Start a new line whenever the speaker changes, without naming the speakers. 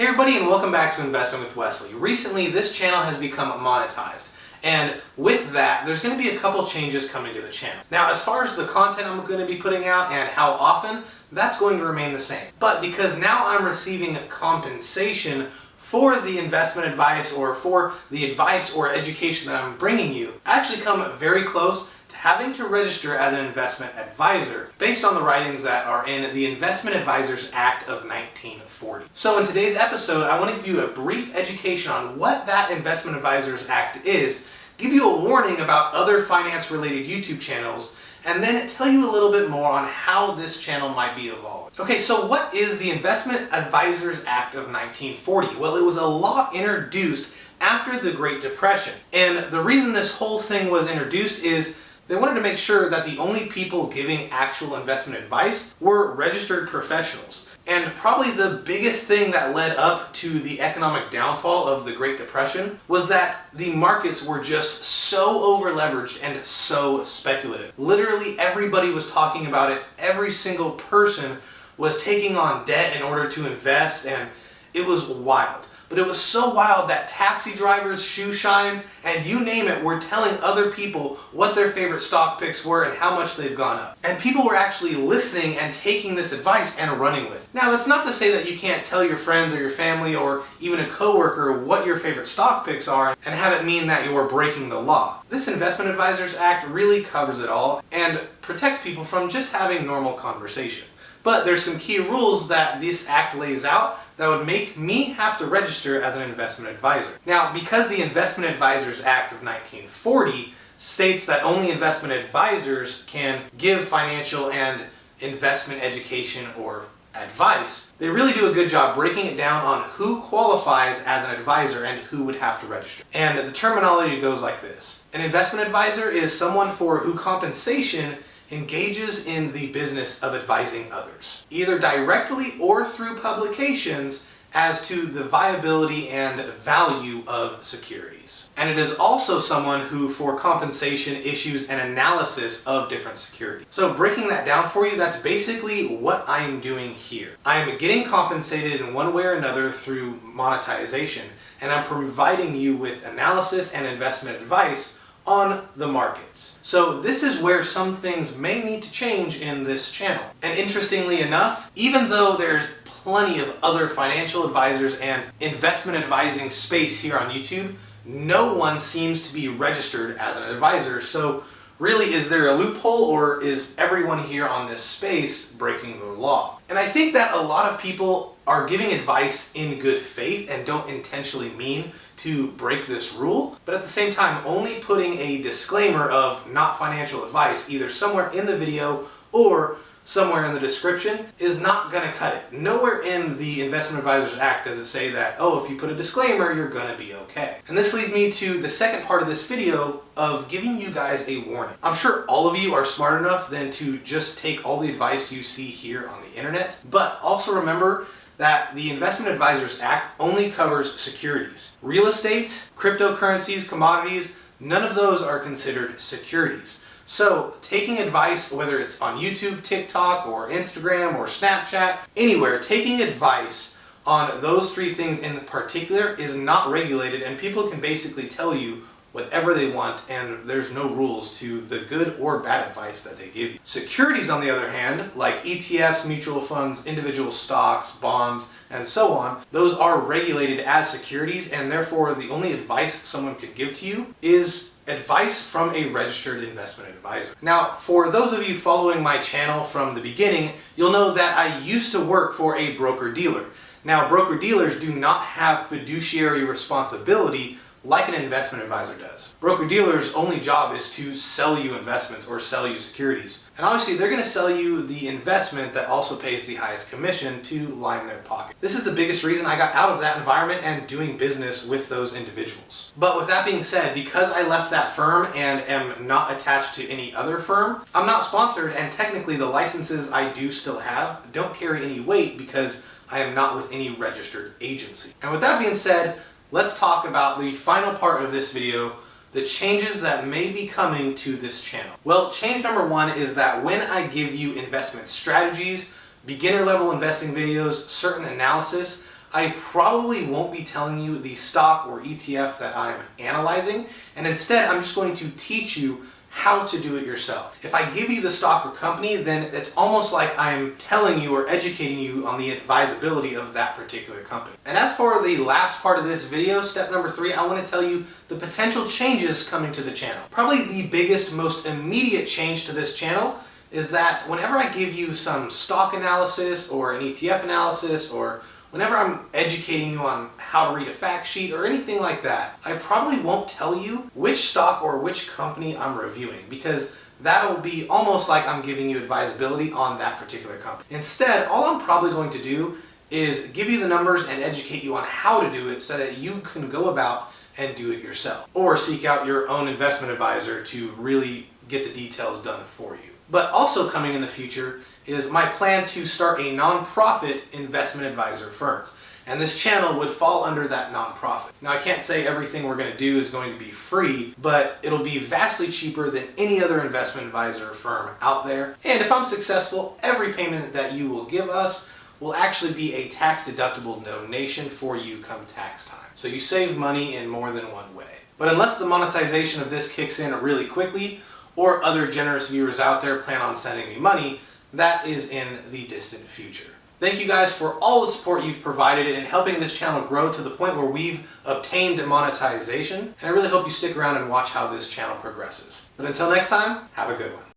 Hey everybody, and welcome back to Investing with Wesley. Recently, this channel has become monetized, and with that, there's going to be a couple changes coming to the channel. Now, as far as the content I'm going to be putting out and how often, that's going to remain the same. But because now I'm receiving compensation for the investment advice or for the advice or education that I'm bringing you, I actually come very close to having to register as an investment advisor based on the writings that are in the Investment Advisors Act of 1940. So in today's episode, I want to give you a brief education on what that Investment Advisors Act is, give you a warning about other finance-related YouTube channels, and then tell you a little bit more on how this channel might be evolving. Okay, so what is the Investment Advisors Act of 1940? Well, it was a law introduced after the Great Depression. And the reason this whole thing was introduced is they wanted to make sure that the only people giving actual investment advice were registered professionals. And probably the biggest thing that led up to the economic downfall of the Great Depression was that the markets were just so over-leveraged and so speculative. Literally everybody was talking about it. Every single person was taking on debt in order to invest, and it was wild. But it was so wild that taxi drivers, shoe shines, and you name it, were telling other people what their favorite stock picks were and how much they've gone up. And people were actually listening and taking this advice and running with it. Now, that's not to say that you can't tell your friends or your family or even a coworker what your favorite stock picks are and have it mean that you're breaking the law. This Investment Advisors Act really covers it all and protects people from just having normal conversation. But there's some key rules that this act lays out that would make me have to register as an investment advisor. Now, because the Investment Advisors Act of 1940 states that only investment advisors can give financial and investment education or advice, they really do a good job breaking it down on who qualifies as an advisor and who would have to register. And the terminology goes like this. An investment advisor is someone for who compensation engages in the business of advising others, either directly or through publications, as to the viability and value of securities. And it is also someone who, for compensation, issues an analysis of different securities. So breaking that down for you, that's basically what I'm doing here. I'm getting compensated in one way or another through monetization, and I'm providing you with analysis and investment advice on the markets. So this is where some things may need to change in this channel. And interestingly enough, even though there's plenty of other financial advisors and investment advising space here on YouTube, no one seems to be registered as an advisor. So really, is there a loophole, or is everyone here on this space breaking the law? And I think that a lot of people are giving advice in good faith and don't intentionally mean to break this rule, but at the same time only putting a disclaimer of not financial advice either somewhere in the video or somewhere in the description is not going to cut it. Nowhere in the Investment Advisors Act does it say that, oh, if you put a disclaimer, you're going to be okay. And this leads me to the second part of this video of giving you guys a warning. I'm sure all of you are smart enough then to just take all the advice you see here on the internet, but also remember that the Investment Advisors Act only covers securities. Real estate, cryptocurrencies, commodities, none of those are considered securities. So taking advice, whether it's on YouTube, TikTok, or Instagram, or Snapchat, anywhere, taking advice on those three things in particular is not regulated, and people can basically tell you whatever they want, and there's no rules to the good or bad advice that they give you. Securities, on the other hand, like ETFs, mutual funds, individual stocks, bonds, and so on, those are regulated as securities, and therefore the only advice someone could give to you is advice from a registered investment advisor. Now, for those of you following my channel from the beginning, you'll know that I used to work for a broker-dealer. Now, broker-dealers do not have fiduciary responsibility like an investment advisor does. Broker-dealers' only job is to sell you investments or sell you securities. And obviously they're going to sell you the investment that also pays the highest commission to line their pocket. This is the biggest reason I got out of that environment and doing business with those individuals. But with that being said, because I left that firm and am not attached to any other firm, I'm not sponsored, and technically the licenses I do still have don't carry any weight because I am not with any registered agency. And with that being said, let's talk about the final part of this video, the changes that may be coming to this channel. Well, change number one is that when I give you investment strategies, beginner level investing videos, certain analysis, I probably won't be telling you the stock or ETF that I'm analyzing, and instead I'm just going to teach you how to do it yourself. If I give you the stock or company, then it's almost like I'm telling you or educating you on the advisability of that particular company. And as for the last part of this video, step number 3, I want to tell you the potential changes coming to the channel. Probably the biggest, most immediate change to this channel is that whenever I give you some stock analysis or an ETF analysis, or whenever I'm educating you on how to read a fact sheet or anything like that, I probably won't tell you which stock or which company I'm reviewing, because that'll be almost like I'm giving you advisability on that particular company. Instead, all I'm probably going to do is give you the numbers and educate you on how to do it so that you can go about and do it yourself, or seek out your own investment advisor to really get the details done for you. But also coming in the future is my plan to start a nonprofit investment advisor firm. And this channel would fall under that nonprofit. Now, I can't say everything we're going to do is going to be free, but it'll be vastly cheaper than any other investment advisor firm out there. And if I'm successful, every payment that you will give us will actually be a tax-deductible donation for you come tax time. So you save money in more than one way. But unless the monetization of this kicks in really quickly, or other generous viewers out there plan on sending me money, that is in the distant future. Thank you guys for all the support you've provided in helping this channel grow to the point where we've obtained monetization, and I really hope you stick around and watch how this channel progresses. But until next time, have a good one.